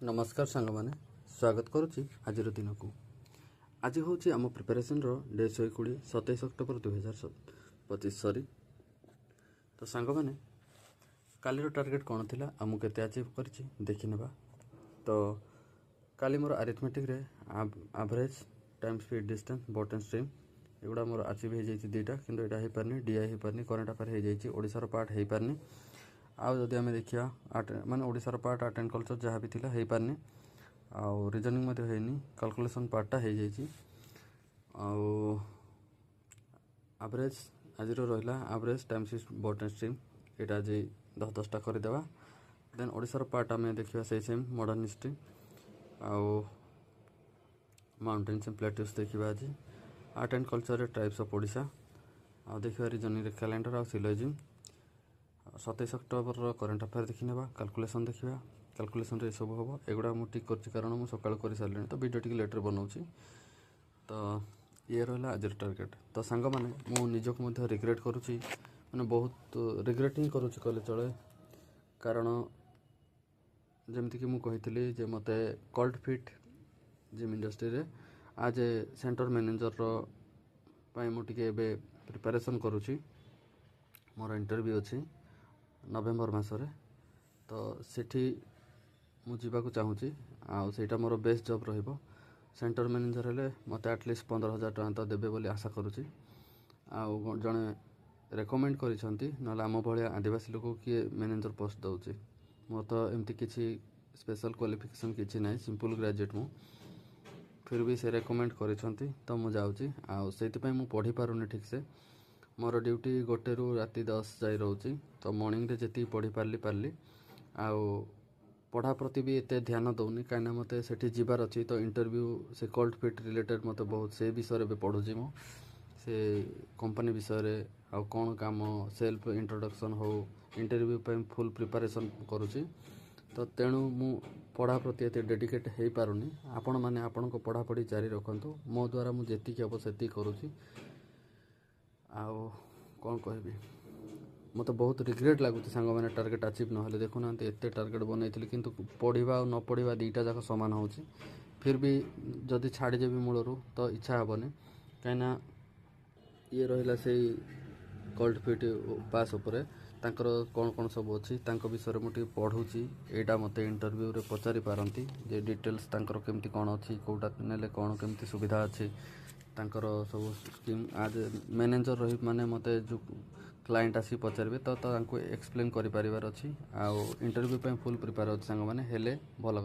नमस्कार सांग मैंने स्वागत करुच्ची आज दिन को आज हूँ आम प्रिपेरेसन डे 27 अक्टोबर 2025 सरी तो सांग मैंने कालीर टार्गेट कौन थी आमु के अचीव कर देखी नेबा। तो काली मोर अरिथमेटिक रे average time speed distance boat and stream एगुड़ा मोर अचीव हो जाती दुईटा किंतु यहाँ हो पारनी डीआई हो पारनी करेन्ट अफेयर हो जाती ओडिशार पार्ट हो पारनी आउ जदि आम देखा माने ओडिशार पार्ट आर्ट एंड कल्चर जहाँ भी थिला हो पारनी आउ रिजनिंग मध्य होनी कैलकुलेशन पार्टा हो जाती एवरेज आज रहा average time speed boat and stream यहाँ आज 10-10टा करदेवा। देन ओडिशार पार्ट आम देखा से सेम मॉडर्न हिस्ट्री आउ माउंटेन्स एंड प्लेट्यूज देखा आज art and culture tribes of Odisha आउ देखा रिजनिंग कैलेंडर आउ सिलोजिम 27 अक्टोबर करेन्ट अफेयर देखी नेबा कैलकुलेशन देखा कैलकुलेशन रे सब हम एगुड़ा मुझे टिक कर कारण मुझे सका कर सारे तो वीडियो टी लेटर बनाऊँ तो ये रहा आज टार्गेट। तो सांग मैंने मु निजक रिग्रेट करुच्ची मैंने बहुत रिग्रेट ही करुच्ची कहले चले कारण जमती कि मुझे जे मत कल्ट फिट जिम इंडस्ट्री रे आज ए सेंटर मैनेजर मुझे प्रिपेरेसन करुच्ची मोर इंटरव्यू अच्छी नवेम्बर मसरे तो सेठी मुझा चाहूँगी आउ सेटा मोर बेस्ट जॉब रहिबो सेंटर मैनेजर हेले मते एटलिस्ट 15,000 टଙ୍କା तो देबे बोली आशा करुच्ची आउ जड़े रेकमेंड करिसेंती नला आम भाया आदिवासी लोक किए मैनेजर पोस्ट दउची मोर तो एमती किसी स्पेशल क्वालिफिकेशन किसी ना सिंपल ग्रेजुएट मु फिर भी से रेकमेंड करिसेंती तो मु जाउची आउ सेति मु पढ़ी पारुनी ठीक से मोर ड्यूटी 1 ରୁ राति 10 जाए रोचे तो मॉर्निंग रे जी पढ़ी पार्ली आउ पढ़ा प्रति भी एत ध्यान दौनी कहीं मत से जीवार अच्छी तो इंटरव्यू से कल्ट फिट रिलेटेड मत बहुत से विषय में पढ़ुची मु से कंपनी विषय आउ कौन काम सेल्फ इंट्रोडक्शन हो इंटरव्यू पे फुल प्रिपरेशन करुच्ची तो तेणु मु पढ़ा प्रति एत डेडिकेट हो पारुनी आपण मैंने आपण पढ़ापढ़ी जारी रखु मो द्वारा मुझे हम से करुच्ची आउ कौन कहबी मत बहुत रिग्रेट लगुच सांग मैंने टार्गेट अचीव ना देखुना एत टार्गेट बनई किंतु पढ़ा और न पढ़ा दुईटा जाक सामान हो फिर भी जदि छाड़देवी मूलर तो इच्छा हेनी कहीं ये रहा से कल्ट फिट पास उपरे तांकर कौन कौन सब अच्छी विषय मुझे पढ़ुची यहाँ मत इंटरव्यू रे पचारि पारती जे डिटेल्स तांकर केमती कौन अच्छी कौटा नेले कौन केमती सुविधा अच्छी तांकर सब स्कीम आज मैनेजर रही माने मते जो क्लाइंट आसी पचारे तो एक्सप्लेन कर पारिबार अच्छी आउ इंटरव्यू पे फुल प्रिपेयर अच्छी सांग मैंने हेले भल।